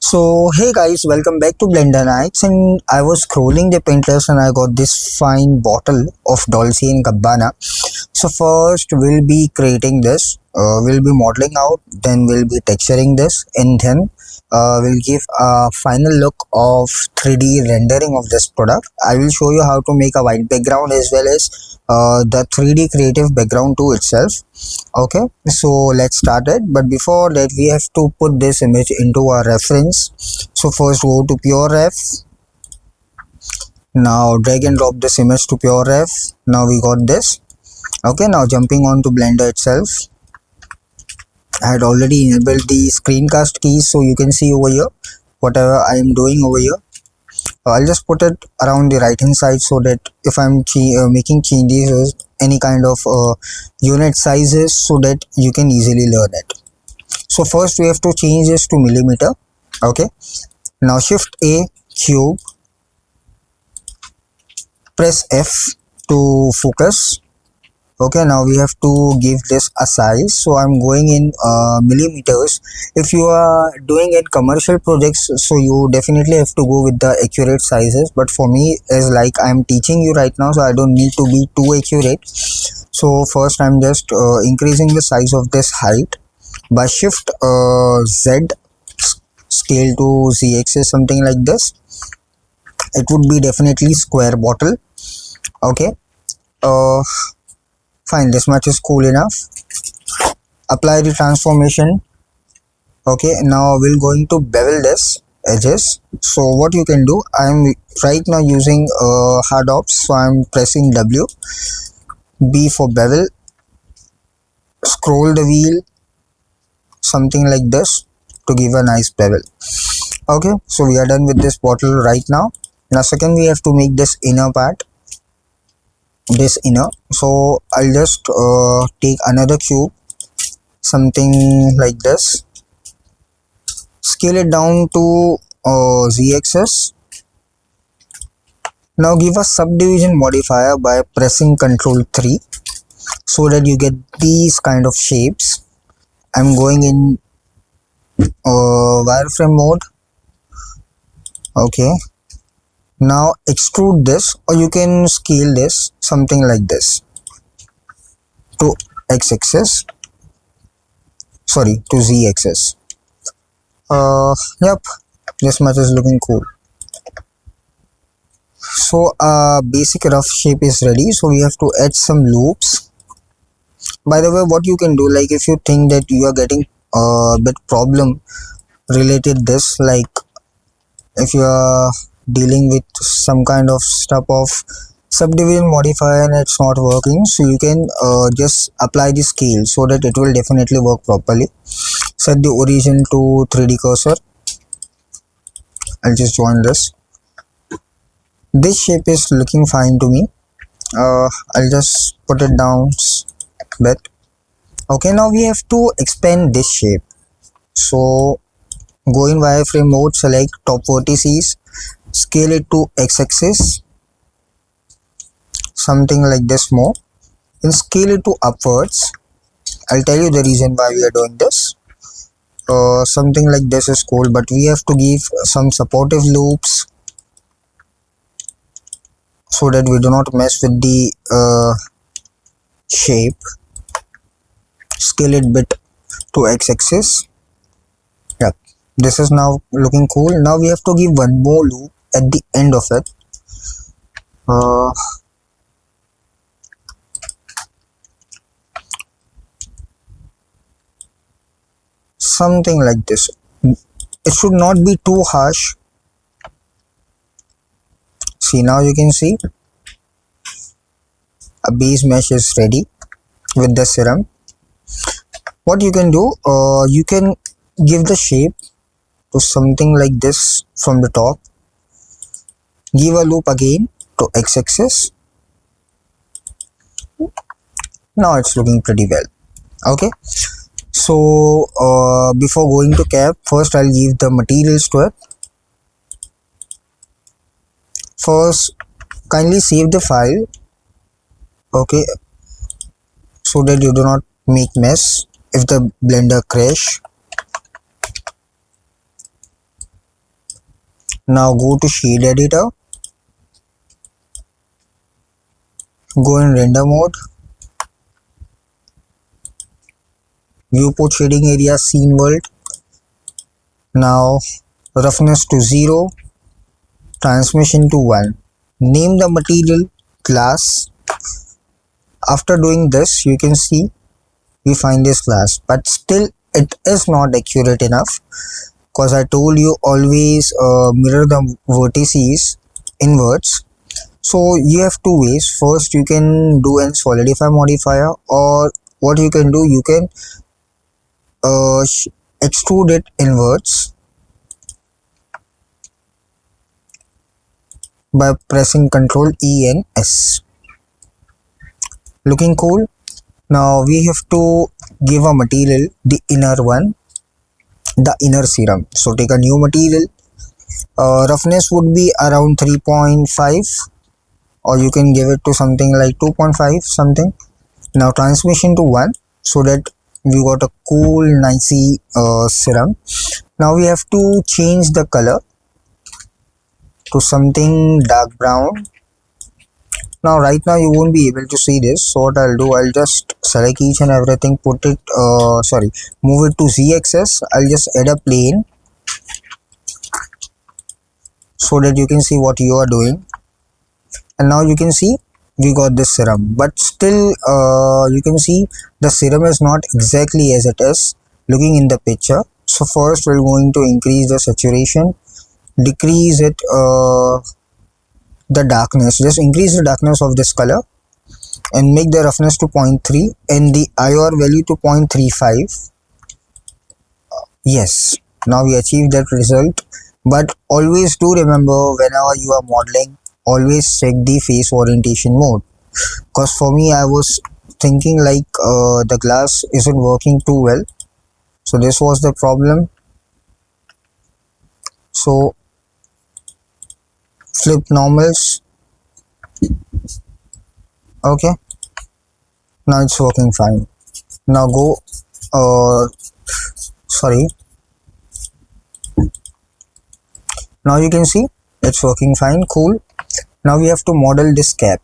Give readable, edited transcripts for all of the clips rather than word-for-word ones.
So hey guys, welcome back to Blender Nights. And I was scrolling the Pinterest and I got this fine bottle of Dolce and Gabbana. So first we'll be creating this. We'll be modeling out, then we'll be texturing this, and then we'll give a final look of 3D rendering of this product. I will show you how to make a white background as well as the 3D creative background to itself. Okay, so let's start it, but before that we have to put this image into our reference. So first go to pure ref. Now drag and drop this image to pure ref. Now we got this. Okay, now jumping on to Blender itself. I had already enabled the screencast keys, so you can see over here whatever I am doing over here. I'll just put it around the right hand side so that if I'm making changes or any kind of unit sizes, so that you can easily learn it. So first we have to change this to millimeter. Okay, now shift A, cube, press F to focus. Okay, now we have to give this a size, so I'm going in millimeters. If you are doing it commercial projects, so you definitely have to go with the accurate sizes, but for me, as like I'm teaching you right now, so I don't need to be too accurate. So first I'm just increasing the size of this height by shift Z, scale to Z axis, something like this. It would be definitely square bottle. Okay, fine, this much is cool enough. Apply the transformation. Okay, now we're going to bevel this edges. So what you can do, I'm right now using hard ops, so I'm pressing W, B for bevel, scroll the wheel, something like this, to give a nice bevel. Okay, so we are done with this bottle right now. Now second we have to make this inner part, this inner. So I'll just take another cube, something like this, scale it down to z-axis. Now give a subdivision modifier by pressing Ctrl 3 so that you get these kind of shapes. I'm going in wireframe mode. Okay, now extrude this, or you can scale this, something like this, to x-axis, sorry, to z-axis. Yep, this much is looking cool. So basic rough shape is ready, so we have to add some loops. By the way, what you can do, like if you think that you are getting a bit problem related this, like if you are dealing with some kind of stuff of subdivision modifier and it's not working, so you can just apply the scale so that it will definitely work properly. Set the origin to 3D cursor. I'll just join this. This shape is looking fine to me. I'll just put it down a bit. Okay, now we have to expand this shape. So go in wireframe mode, select top vertices, scale it to x-axis, something like this more, and scale it to upwards. I'll tell you the reason why we are doing this. Something like this is cool, but we have to give some supportive loops so that we do not mess with the shape. Scale it bit to x-axis. Yeah, this is now looking cool. Now we have to give one more loop at the end of it. Something like this. It should not be too harsh. See, now you can see a base mesh is ready with the serum. What you can do, you can give the shape to something like this from the top. Give a loop again to x-axis. Now it's looking pretty well. Okay, so before going to cap, first I'll give the materials to it. First, kindly save the file. Okay, so that you do not make mess if the Blender crash. Now go to shade editor, go in render mode, viewport shading area, scene world. Now roughness to 0, transmission to 1. Name the material glass. After doing this, you can see we find this glass, but still it is not accurate enough, because I told you always mirror the vertices inwards. So you have two ways. First, you can do an solidify modifier, or what you can do, you can extrude it inwards by pressing Ctrl E and S. Looking cool. Now we have to give a material, the inner one, the inner serum. So take a new material. Roughness would be around 3.5, or you can give it to something like 2.5 something. Now transmission to 1, so that we got a cool nicey serum. Now we have to change the color to something dark brown. Now right now you won't be able to see this, so what I'll do, I'll just select each and everything, put it move it to Z axis. I'll just add a plane so that you can see what you are doing. And now you can see we got this serum, but still you can see the serum is not exactly as it is looking in the picture. So first we're going to increase the saturation, decrease it the darkness, just increase the darkness of this color and make the roughness to 0.3 and the IR value to 0.35. Yes, now we achieved that result. But always do remember, whenever you are modeling, always check the face orientation mode, because for me I was thinking like the glass isn't working too well, so this was the problem. So flip normals. Okay, now it's working fine. Now go now you can see it's working fine. Cool. Now we have to model this cap.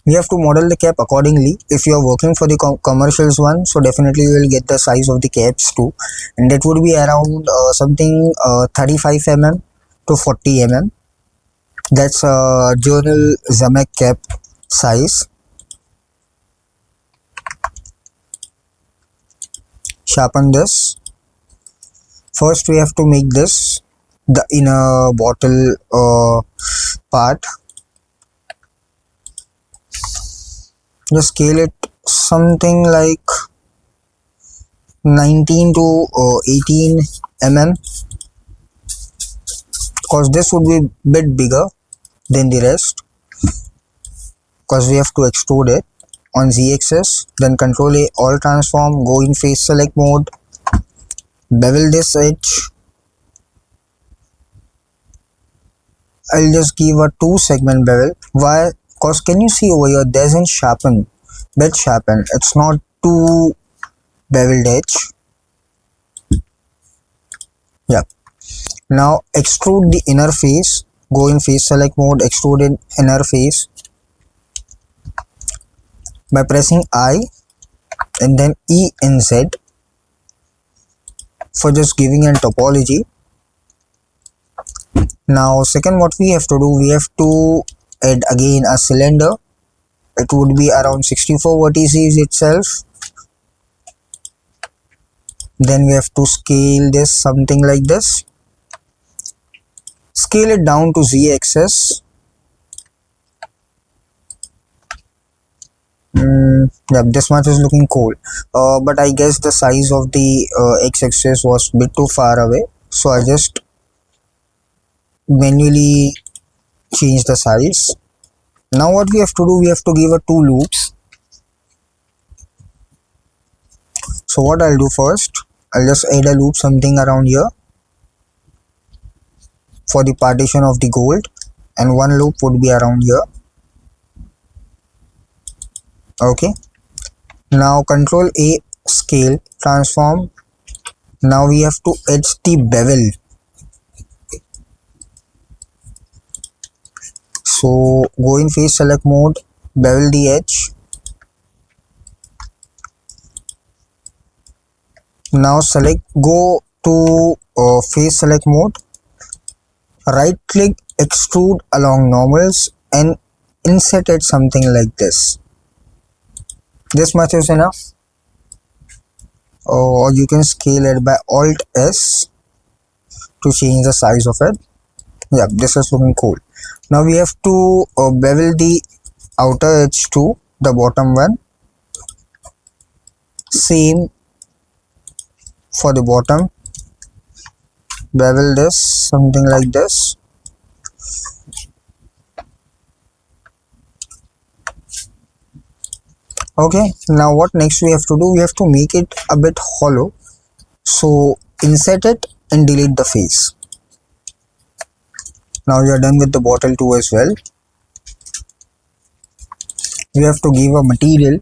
We have to model the cap accordingly. If you are working for the commercials one, so definitely you will get the size of the caps too, and that would be around something 35 mm to 40 mm. That's a journal Zamek cap size. Sharpen this. First we have to make this the inner bottle part. Just scale it something like 19 to 18 mm, because this would be a bit bigger than the rest, because we have to extrude it on Z axis. Then Ctrl A, all transform, go in face select mode, bevel this edge. I'll just give a 2 segment bevel. Why? Because can you see over here, there's a sharpen, bit sharpen. It's not too beveled edge. Yeah. Now extrude the inner face. Go in face select mode, extrude in inner face by pressing I and then E and Z for just giving a topology. Now second, what we have to do, we have to add again a cylinder. It would be around 64 vertices itself. Then we have to scale this something like this. Scale it down to Z axis. Yeah, this much is looking cool, but I guess the size of the x-axis was a bit too far away, so I just manually change the size. Now what we have to do, we have to give a 2 loops. So what I'll do first, I'll just add a loop something around here for the partition of the gold, and 1 loop would be around here. Okay, now Ctrl A, scale, transform. Now we have to edge the bevel. So go in face select mode, bevel the edge. Now go to face select mode, right click extrude along normals and insert it something like this. This much is enough, or you can scale it by Alt S to change the size of it. Yeah, this is looking cool. Now we have to bevel the outer edge to the bottom one. Same for the bottom, bevel this something like this. Okay, now what next we have to do, we have to make it a bit hollow. So insert it and delete the face. Now we are done with the bottle 2 as well. We have to give a material.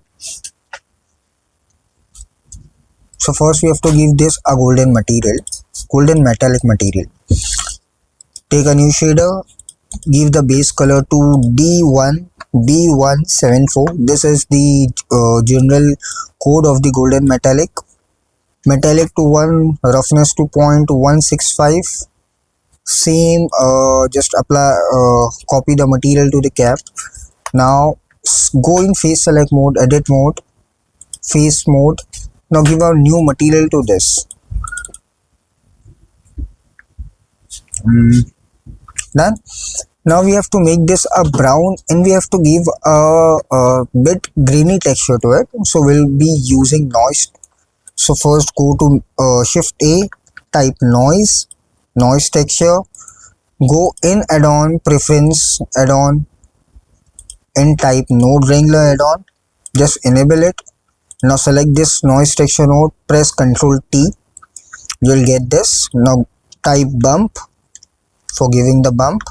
So first we have to give this a golden metallic material. Take a new shader, give the base color to D174. This is the general code of the golden metallic. Metallic to 1, roughness to 0.165. Same, just apply, copy the material to the cap. Now go in face select mode, edit mode, face mode. Now give a new material to this. Done. Now we have to make this a brown and we have to give a bit grainy texture to it. So we'll be using noise. So first go to shift A, type noise texture, go in add-on, preference add-on and type node wrangler add-on. Just enable it. Now select this noise texture node, press Ctrl T, you'll get this. Now type bump for giving the bump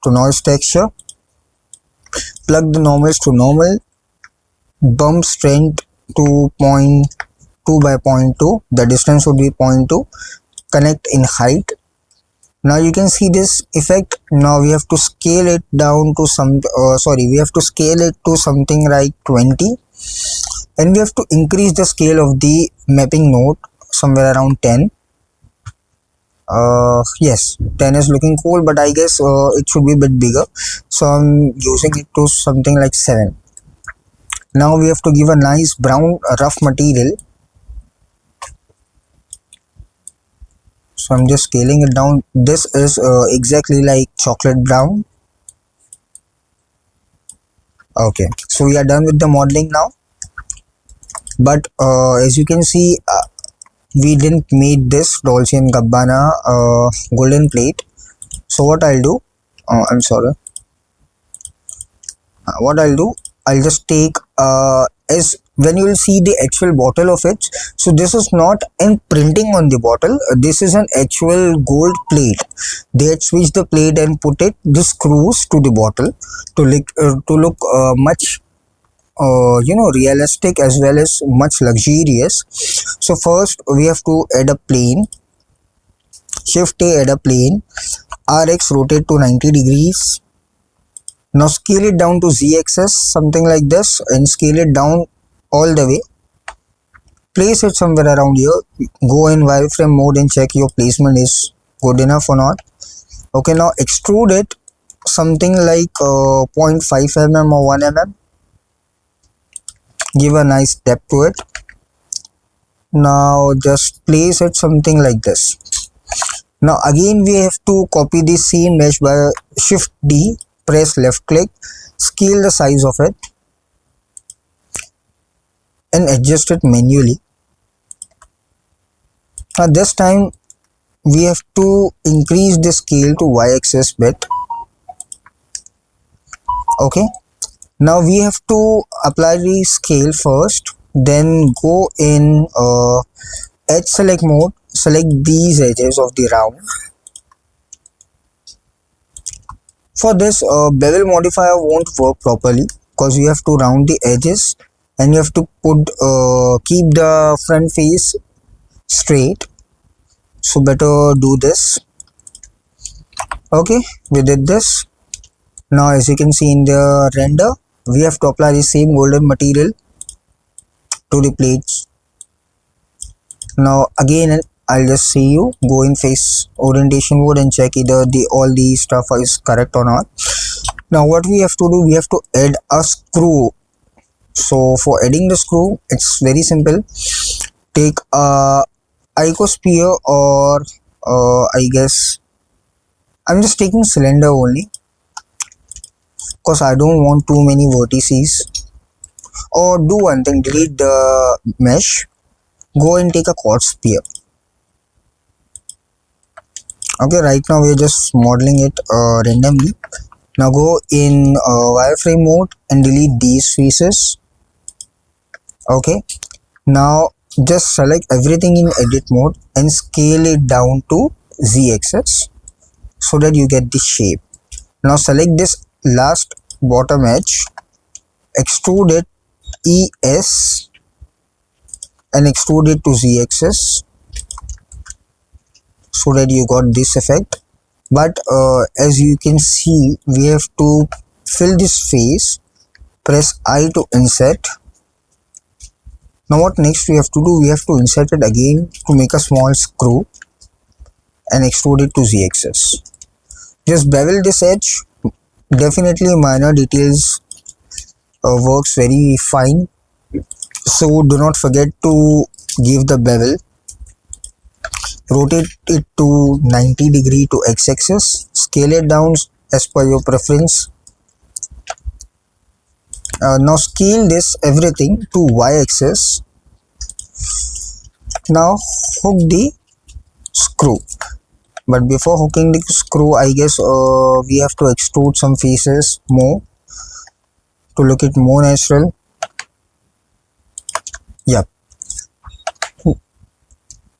to noise texture, plug the normals to normal, bump strength to 0.2 by 0.2, the distance would be 0.2, connect in height. Now you can see this effect. Now we have to scale it down to we have to scale it to something like 20 and we have to increase the scale of the mapping node somewhere around 10. Yes, 10 is looking cool, but I guess it should be a bit bigger, so I'm using it to something like 7. Now we have to give a nice brown rough material, so I'm just scaling it down. This is exactly like chocolate brown. Okay, so we are done with the modeling now, but as you can see, we didn't make this Dolce & Gabbana golden plate. So what I'll do, I'm sorry, what I'll do, I'll just take as when you will see the actual bottle of it. So this is not in printing on the bottle, this is an actual gold plate. They had switched the plate and put it the screws to the bottle to look much realistic as well as much luxurious. So first we have to add a plane, shift A, add a plane, RX rotate to 90 degrees. Now scale it down to Z axis something like this and scale it down all the way. Place it somewhere around here. Go in wireframe mode and check your placement is good enough or not. Okay, now extrude it something like 0.5 mm or 1 mm. Give a nice depth to it. Now just place it something like this. Now again we have to copy the same mesh by shift D, press left click, scale the size of it and adjust it manually. Now this time we have to increase the scale to y-axis bit. Okay, now we have to apply the scale first, then go in edge select mode, select these edges of the round. For this bevel modifier won't work properly because you have to round the edges and you have to keep the front face straight, so better do this. Okay, we did this. Now as you can see in the render, we have to apply the same golden material to the plates. Now again I'll just see you go in face orientation mode and check either all the stuff is correct or not. Now what we have to do, we have to add a screw. So for adding the screw, it's very simple. Take a icosphere, or I guess I'm just taking cylinder only because I don't want too many vertices. Or do one thing, delete the mesh, go and take a quartz sphere. Okay, right now we're just modeling it randomly. Now go in wireframe mode and delete these faces. Okay, now just select everything in edit mode and scale it down to z-axis so that you get the shape. Now select this last bottom edge, extrude it ES and extrude it to z-axis so that you got this effect. But as you can see, we have to fill this face. Press I to insert. Now what next we have to do, we have to insert it again to make a small screw and extrude it to z-axis. Just bevel this edge. Definitely minor details works very fine, so do not forget to give the bevel. Rotate it to 90 degree to x-axis, scale it down as per your preference. Now scale this everything to y-axis. Now hook the screw, but before hooking the screw, I guess we have to extrude some faces more to look it more natural. Yep.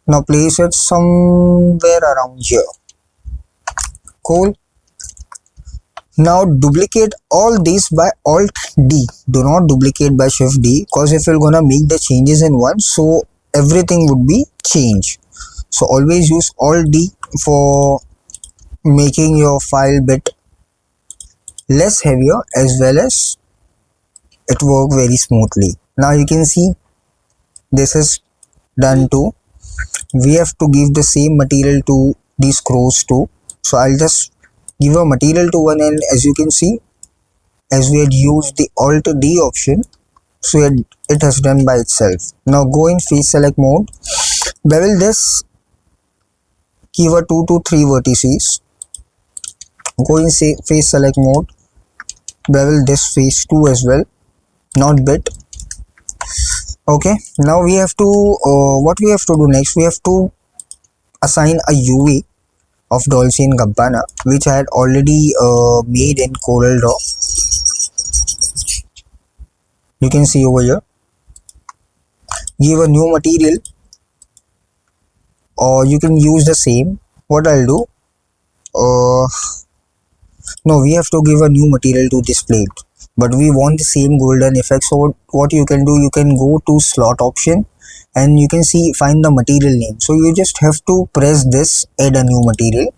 Now place it somewhere around here. Cool. Now duplicate all these by Alt D. Do not duplicate by Shift D, because if you're gonna make the changes in one, so everything would be changed. So always use Alt D for making your file bit less heavier, as well as it work very smoothly. Now you can see this is done too. We have to give the same material to these screws too. So I'll just give a material to one end. As you can see, as we had used the Alt D option, so it has done by itself. Now go in face select mode, bevel this, give a 2 to 3 vertices. Go in face select mode, bevel this face too as well, not bit. Okay, now we have to what we have to do next, we have to assign a UV of Dolce & Gabbana, which I had already made in Corel Draw. You can see over here. Give a new material, or you can use the same. What I'll do, no, we have to give a new material to this plate, but we want the same golden effect. So what you can do, you can go to slot option and you can see, find the material name. So you just have to press this, add a new material,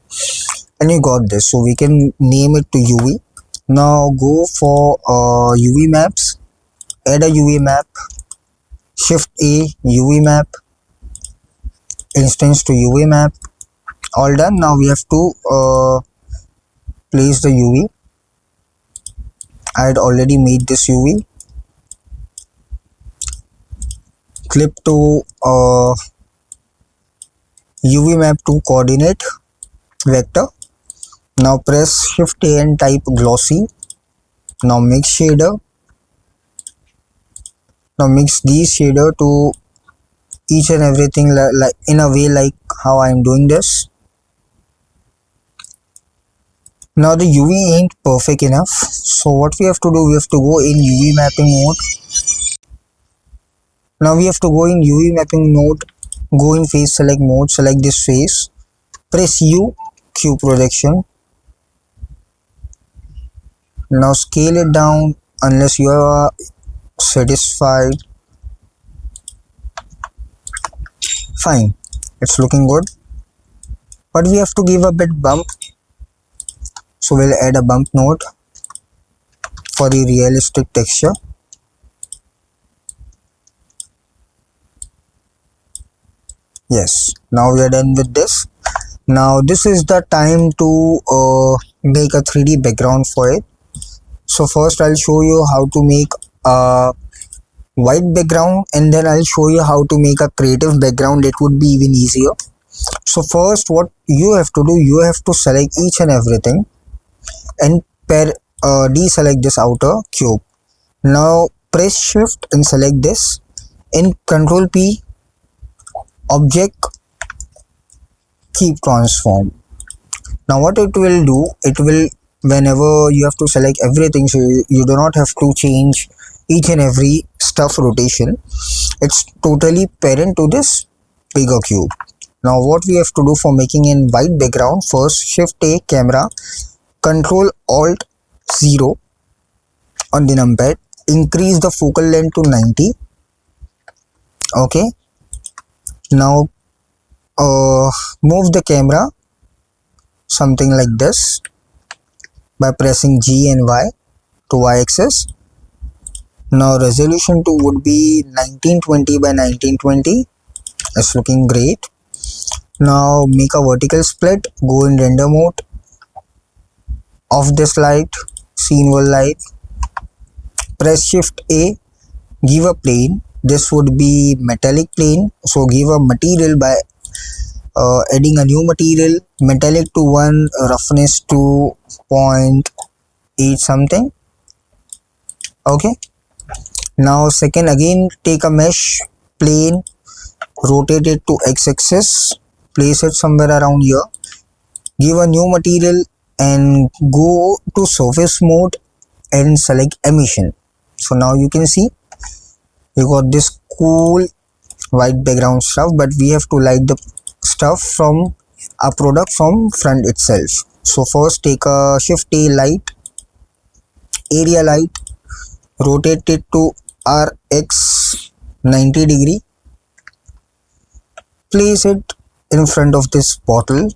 and you got this. So we can name it to UV. Now go for UV maps, add a UV map, Shift A, UV map, instance to UV map. All done. Now we have to place the UV. I had already made this UV. Clip to UV map to coordinate vector. Now press Shift A and type glossy. Now mix shader. Now mix these shader to each and everything like in a way like how I am doing this. Now the UV ain't perfect enough, so what we have to do, we have to go in UV mapping mode. Now we have to go in UV mapping mode, go in face select mode, select this face, press U, Q projection. Now scale it down unless you are satisfied. Fine, it's looking good, but we have to give a bit bump, so we'll add a bump node. for the realistic texture. Yes, now we are done with this. Now this is the time to make a 3D background for it. So first I'll show you how to make a white background, and then I'll show you how to make a creative background. It would be even easier. So first what you have to do, you have to select each and everything and deselect this outer cube. Now press shift and select this. In Control P, object, keep transform. Now what it will do, it will, whenever you have to select everything, so you do not have to change each and every stuff rotation. It's totally parent to this bigger cube. Now what we have to do for making in white background, first shift A, camera, control alt 0 on the numpad, increase the focal length to 90. Okay, now move the camera something like this by pressing G and Y to Y axis. Now resolution 2 would be 1920 by 1920. It's looking great. Now make a vertical split, go in render mode, off this light, scene world light, press shift A, give a plane. This would be metallic plane, so give a material by adding a new material, metallic to 1, roughness to 0.8 something. Okay, now second, again take a mesh plane, rotate it to x-axis, place it somewhere around here, give a new material and go to surface mode and select emission. So now you can see you got this cool white background stuff, but we have to light the stuff from a product from front itself. So first take a shift A, light, area light, rotate it to RX 90 degree, place it in front of this bottle,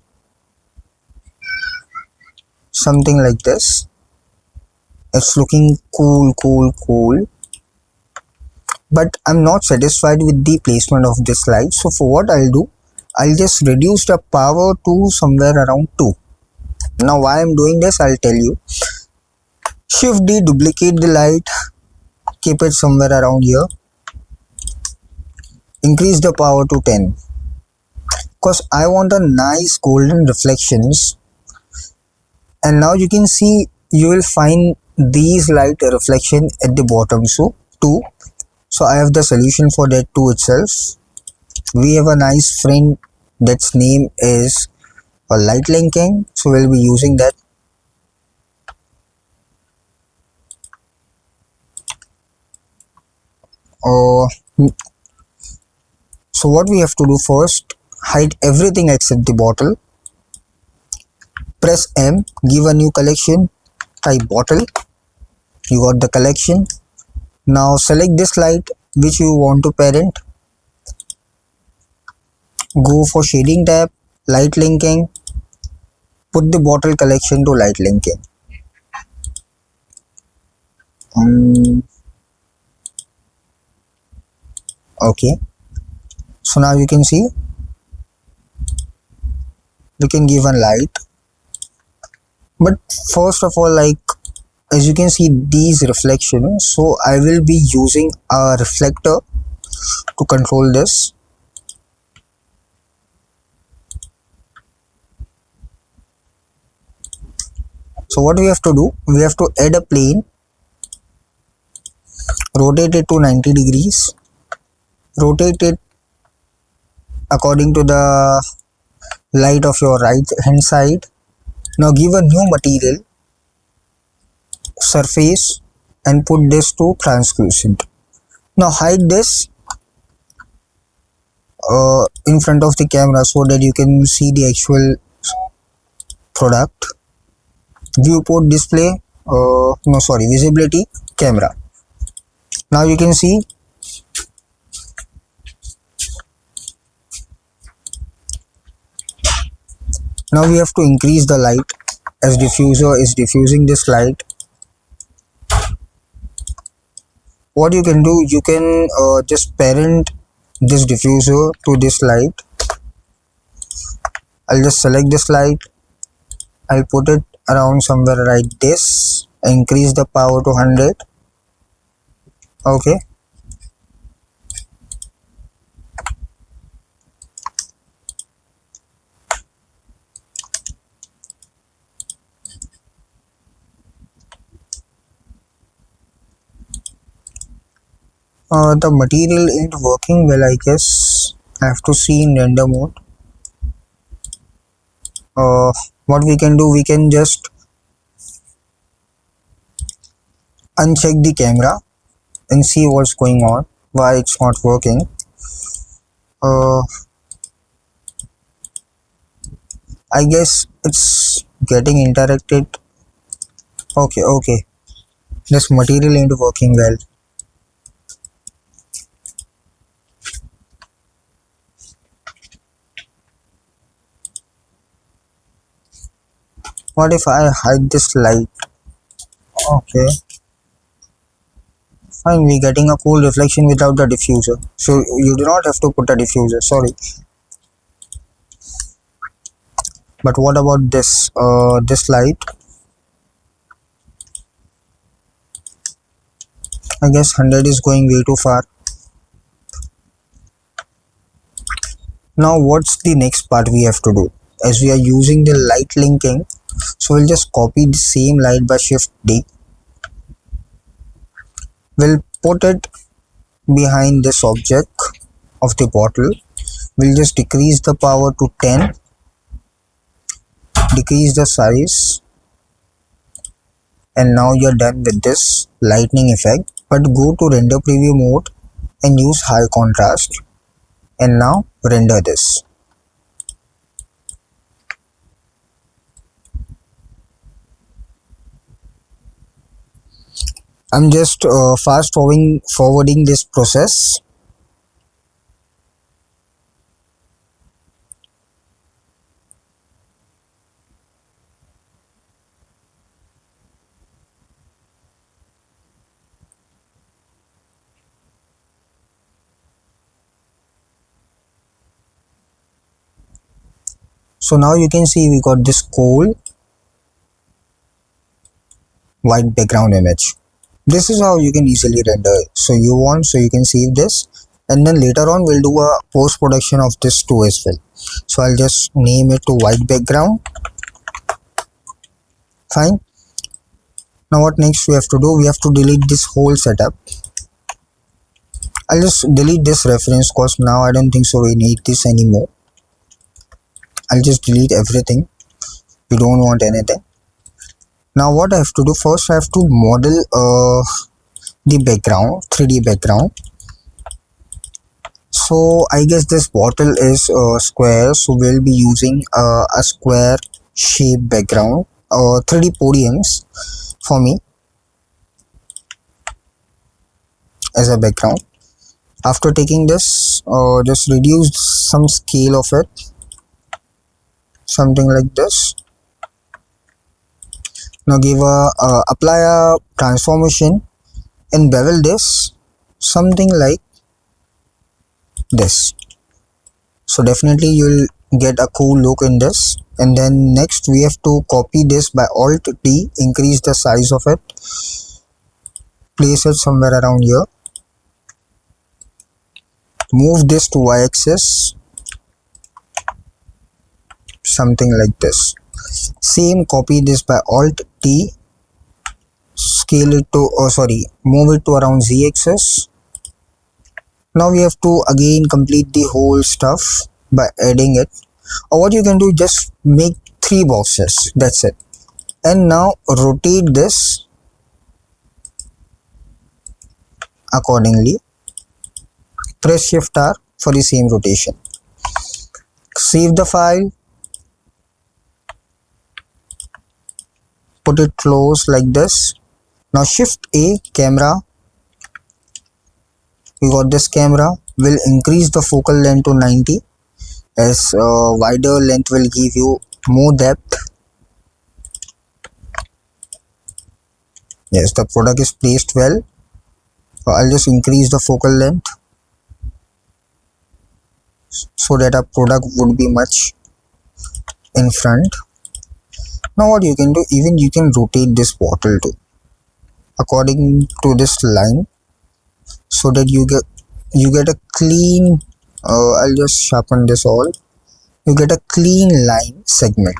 something like this. It's looking cool, but I'm not satisfied with the placement of this light. So for what I'll do, I'll just reduce the power to somewhere around 2. Now why I'm doing this, I'll tell you. Shift D, duplicate the light, keep it somewhere around here, increase the power to 10, because I want a nice golden reflections. And now you can see, you will find these light reflection at the bottom. So 2. So I have the solution for that 2 itself. We have a nice friend that's name is a light linking, so we'll be using that. So what we have to do first, hide everything except the bottle, press M, give a new collection, type bottle, you got the collection. Now select this light which you want to parent, go for shading tab, light linking, put the bottle collection to light linking. Okay, so now you can see we can give a light, but first of all, like as you can see these reflections, so I will be using a reflector to control this. So what we have to do, we have to add a plane, rotate it to 90 degrees, rotate it according to the light of your right hand side. Now give a new material, surface, and put this to translucent. Now hide this in front of the camera so that you can see the actual product. Viewport display, visibility, camera. Now you can see now we have to increase the light as diffuser is diffusing this light. What you can do, you can just parent this diffuser to this light. I'll just select this light. I'll put it around somewhere like this. Increase the power to 100. Okay. The material ain't working well, I guess. I have to see in render mode. What we can do, we can just uncheck the camera and see what's going on, why it's not working. uh, I guess it's getting interacted. Okay, this material ain't working well. What if I hide this light? Okay, fine, we're getting a cool reflection without the diffuser, so you do not have to put a diffuser, sorry. But what about this light? I guess 100 is going way too far. Now what's the next part we have to do? As we are using the light linking, so we'll just copy the same light by shift D. We'll put it behind this object of the bottle. We'll just decrease the power to 10, decrease the size, and now you're done with this lightning effect. But go to render preview mode and use high contrast, and now render this. I'm just fast forwarding this process. So now you can see we got this cool white background image. This is how you can easily render. So you can save this, and then later on we'll do a post production of this too as well. So I'll just name it to white background. Fine. Now what next we have to do? We have to delete this whole setup. I'll just delete this reference because now I don't think so we need this anymore. I'll just delete everything. We don't want anything. Now what I have to do, first I have to model the background, 3D background. So I guess this bottle is square, so we'll be using a square shape background, 3D podiums for me as a background. After taking this, just reduce some scale of it, something like this. Now apply a transformation and bevel this something like this. So definitely you'll get a cool look in this. And then next we have to copy this by Alt T, increase the size of it, place it somewhere around here, move this to y-axis, something like this. Same, copy this by Alt T, scale it to move it to around z-axis. Now we have to again complete the whole stuff by adding it, or what you can do, just make 3 boxes, that's it. And now rotate this accordingly. Press Shift R for the same rotation. Save the file, put it close like this. Now Shift A, camera. We got this camera. We'll increase the focal length to 90, as wider length will give you more depth. Yes, the product is placed well. I'll just increase the focal length so that our product would be much in front. Now what you can do, even you can rotate this bottle too according to this line, so that you get a clean, I'll just sharpen this all, you get a clean line segment.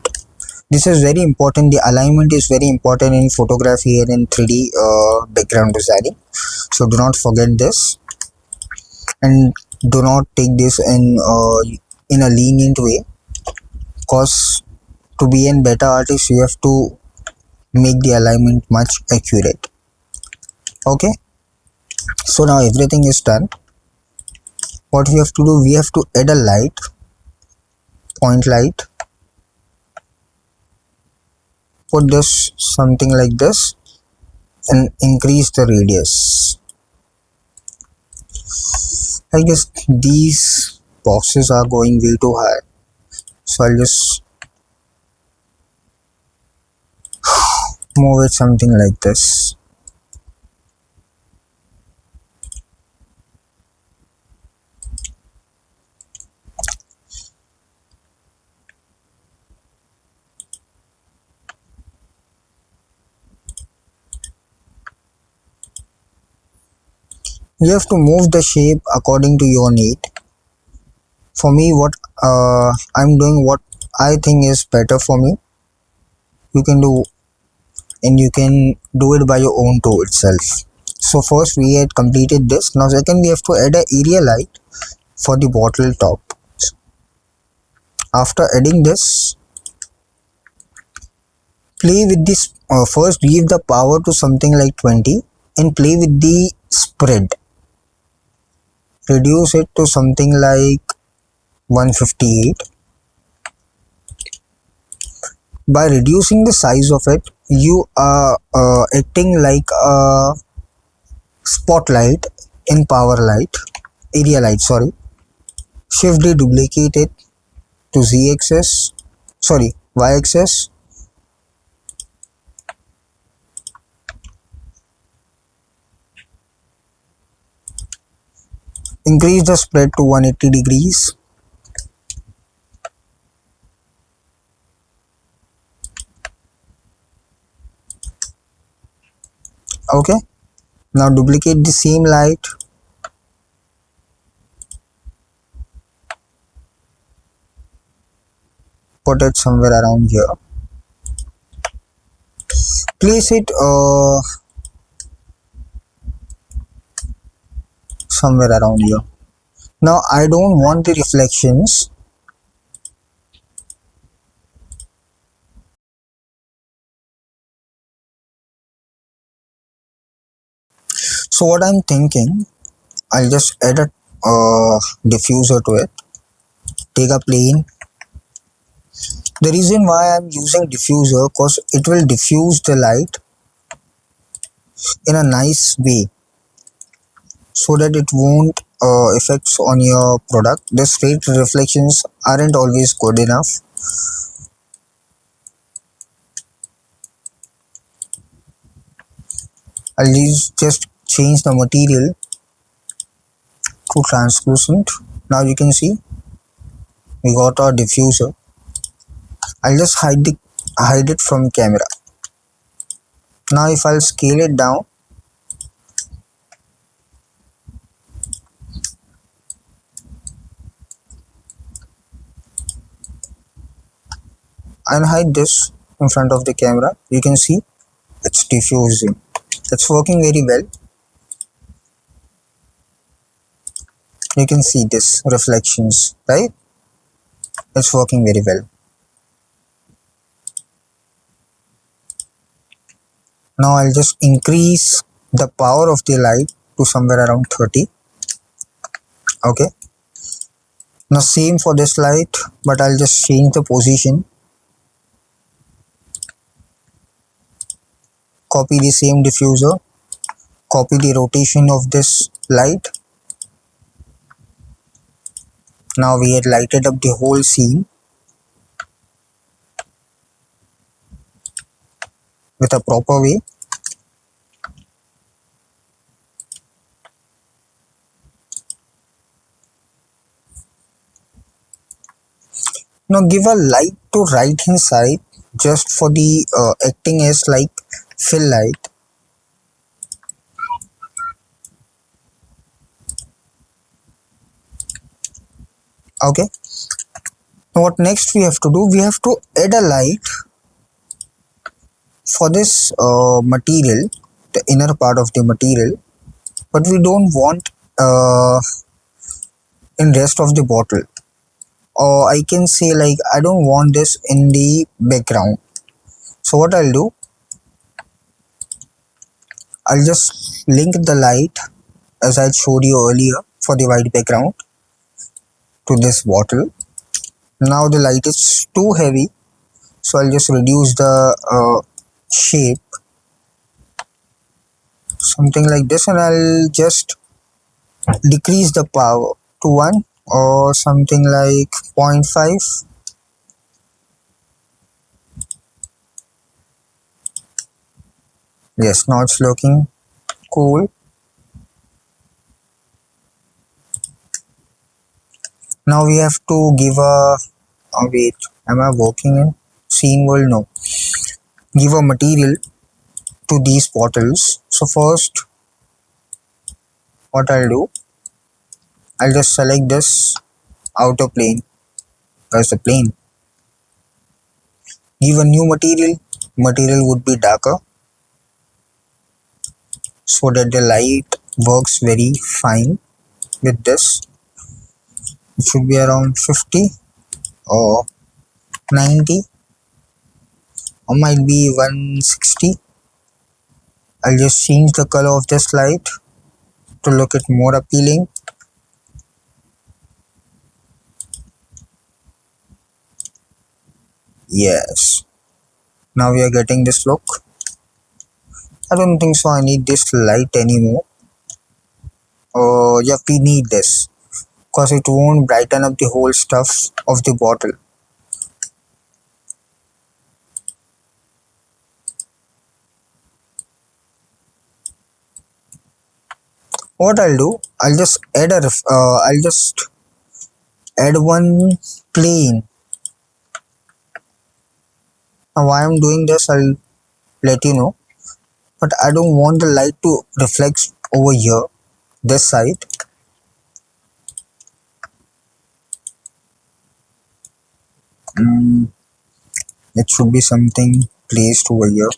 This is very important. The alignment is very important in photography and in 3D background designing, so do not forget this, and do not take this in a lenient way, because to be a better artist you have to make the alignment much accurate. Okay, so now everything is done. What we have to do, we have to add a light, point light, put this something like this, and increase the radius. I guess these boxes are going way too high, so I'll just move it something like this. You have to move the shape according to your need. For me, what I'm doing, what I think is better for me, you can do, and you can do it by your own tool itself. So first we had completed this. Now second, we have to add a area light for the bottle top. After adding this, play with this, first give the power to something like 20 and play with the spread, reduce it to something like 158. By reducing the size of it, you are acting like a spotlight in power light, area light, sorry. Shift the duplicate it to z axis, sorry, y axis. Increase the spread to 180 degrees. Okay, now duplicate the same light, put it somewhere around here, place it somewhere around here. Now I don't want the reflections, so what I'm thinking, I'll just add a diffuser to it. Take a plane. The reason why I'm using diffuser, because it will diffuse the light in a nice way, so that it won't affects on your product. The straight reflections aren't always good enough. I'll just change the material to translucent. Now you can see we got our diffuser. I'll just hide it from camera. Now if I'll scale it down, and hide this in front of the camera, you can see it's diffusing. It's working very well. You can see this reflections, right? It's working very well. Now I'll just increase the power of the light to somewhere around 30. Okay. Now same for this light, but I'll just change the position. Copy the same diffuser. Copy the rotation of this light. Now we had lighted up the whole scene with a proper way. Now give a light to right hand side just for the acting as like fill light. Okay. Now what next we have to do? We have to add a light for this material, the inner part of the material, but we don't want in rest of the bottle. Or I can say like I don't want this in the background. So what I'll do, I'll just link the light as I showed you earlier for the white background to this bottle. Now the light is too heavy, so I'll just reduce the shape, something like this, and I'll just decrease the power to 1 or something like 0.5. Yes, now it's looking cool. Now we have to give a wait, am I working in scene world? No. Give a material to these bottles. So first what I'll do, I'll just select this outer plane. Where's the plane? Give a new material. Material would be darker so that the light works very fine with this. It should be around 50 or 90 or might be 160. I'll just change the color of this light to look it more appealing. Yes, now we are getting this look. I don't think so I need this light anymore. Yeah, we need this because it won't brighten up the whole stuff of the bottle. What I'll do, I'll just add one plane. Now why I'm doing this, I'll let you know. But I don't want the light to reflect over here, this side. It should be something placed over here.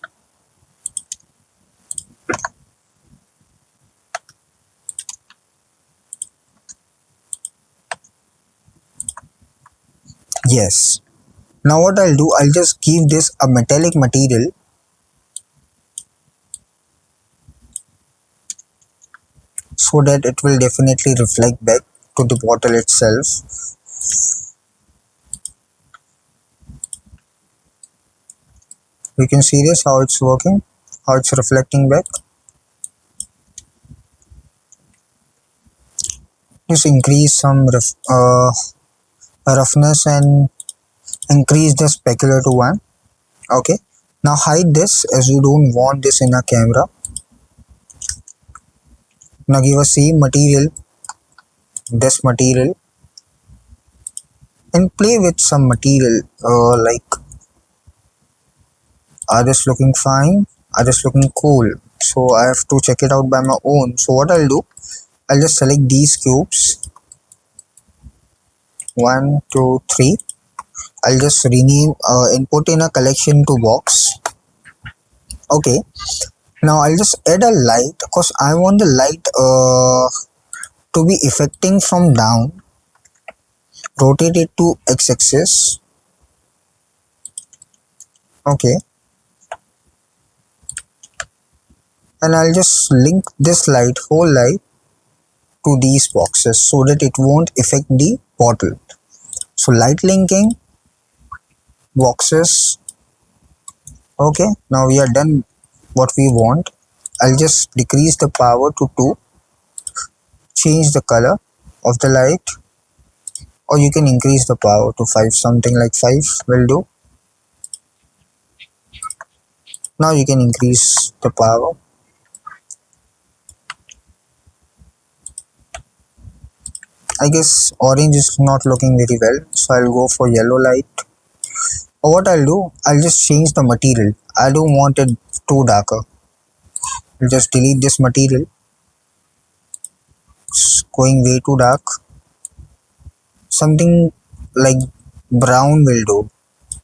Yes. Now what I'll do, I'll just give this a metallic material so that it will definitely reflect back to the bottle itself. You can see this, how it's working, how it's reflecting back. Just increase some roughness and increase the specular to 1. Okay. Now hide this as you don't want this in a camera. Now give a same material, this material, and play with some material like, are this looking fine? Are this looking cool? So I have to check it out by my own. So what I'll do, I'll just select these cubes. 1, 2, 3. I'll just rename input in a collection to box. Okay. Now I'll just add a light because I want the light to be affecting from down. Rotate it to x-axis. Okay. And I'll just link this light, whole light, to these boxes so that it won't affect the bottle. So light linking, boxes. Okay, now we are done what we want. I'll just decrease the power to 2, change the color of the light, or you can increase the power to 5, something like 5 will do. Now you can increase the power. I guess orange is not looking very well, so I'll go for yellow light. Or what I'll do, I'll just change the material. I don't want it too darker. I'll just delete this material. It's going way too dark. Something like brown will do,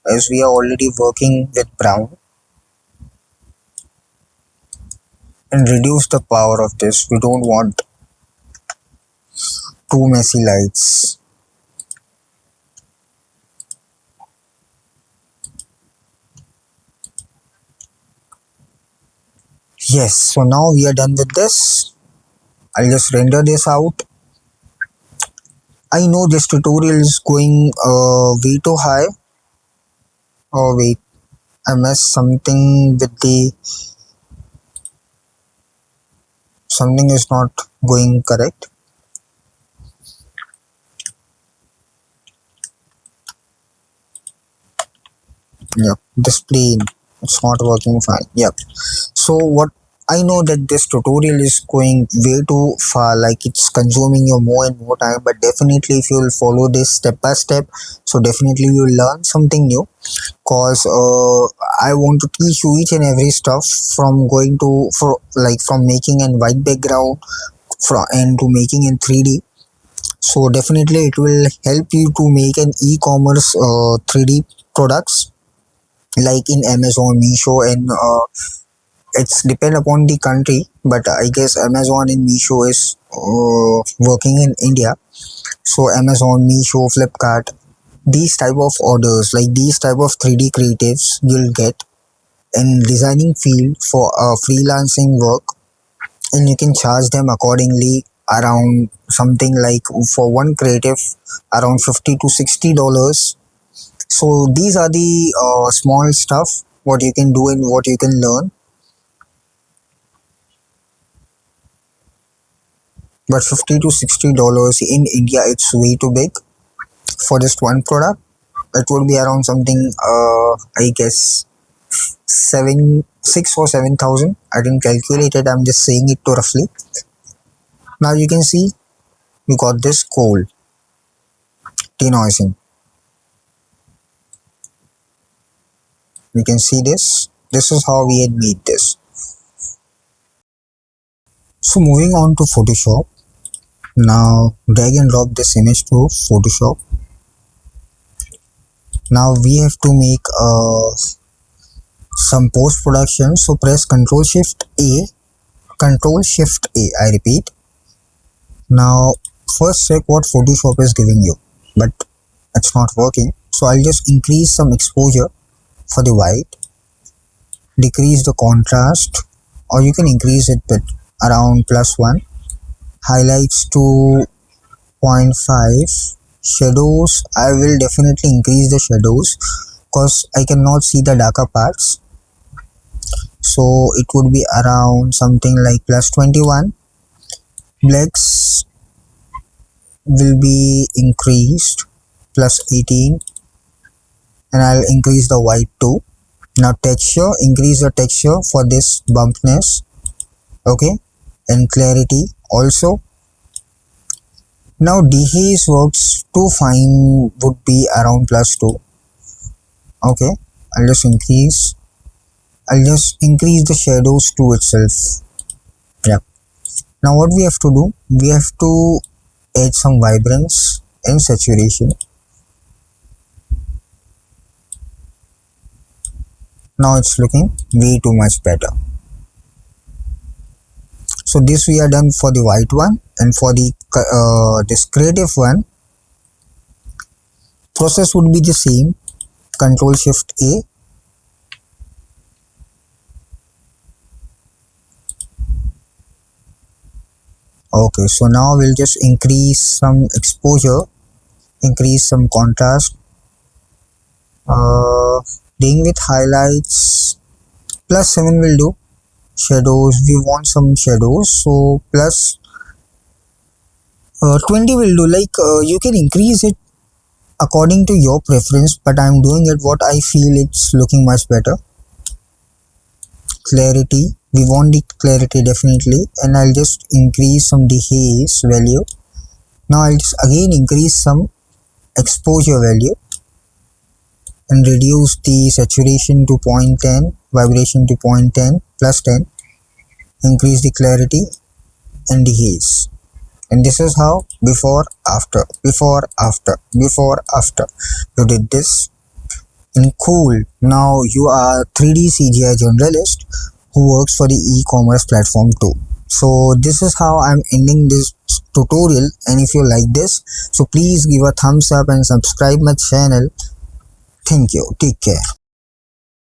as we are already working with brown. And reduce the power of this. We don't want too messy lights. Yes, so now we are done with this. I'll just render this out. I know this tutorial is going way too high. Oh wait, I messed something with the, something is not going correct. Yep, display, it's not working fine. Yep. So what, I know that this tutorial is going way too far, like it's consuming you more and more time, but definitely if you will follow this step by step, so definitely you will learn something new. Cause I want to teach you each and every stuff, from going to, for like from making a white background from and to making in 3D. So definitely it will help you to make an e-commerce 3D products like in Amazon, Meesho, and it's depend upon the country, but I guess Amazon and Meesho is working in India. So Amazon, Meesho, Flipkart, these type of orders, like these type of 3D creatives you'll get in designing field for freelancing work, and you can charge them accordingly, around something like for one creative around $50 to $60. So these are the small stuff what you can do and what you can learn. But $50 to $60 in India, it's way too big for just one product. It would be around something, I guess, 6 or 7,000. I didn't calculate it. I'm just saying it too roughly. Now you can see we got this cold denoising. You can see this. This is how we had made this. So moving on to Photoshop. Now drag and drop this image to Photoshop. Now we have to make some post production. So press Ctrl Shift A. Ctrl Shift A. I repeat. Now first check what Photoshop is giving you, but it's not working. So I'll just increase some exposure for the white, decrease the contrast, or you can increase it with around +1, highlights to 0.5, shadows, I will definitely increase the shadows because I cannot see the darker parts, so it would be around something like +21. Blacks will be increased +18, and I'll increase the white too. Now texture, increase the texture for this bumpness, okay, and clarity also. Now dehaze works too fine would be around +2. Okay, I'll just increase the shadows to itself. Yeah. Now what we have to do, we have to add some vibrance and saturation. Now it's looking way too much better. So this we are done for the white one, and for the this creative one, process would be the same. Control Shift A. Okay, so now we'll just increase some exposure, increase some contrast, dealing with highlights, +7 will do. Shadows, we want some shadows, so +20 will do. Like you can increase it according to your preference, but I'm doing it what I feel it's looking much better. Clarity, we want the clarity definitely, and I'll just increase some dehaze value Now I'll just again increase some exposure value and reduce the saturation to 0.10, vibration to 0.10 plus 10, increase the clarity and the haze. And this is how before after you did this. And cool, now you are 3D CGI generalist who works for the e-commerce platform too. So this is how I'm ending this tutorial, and if you like this, so please give a thumbs up and subscribe my channel. Thank you. Take care.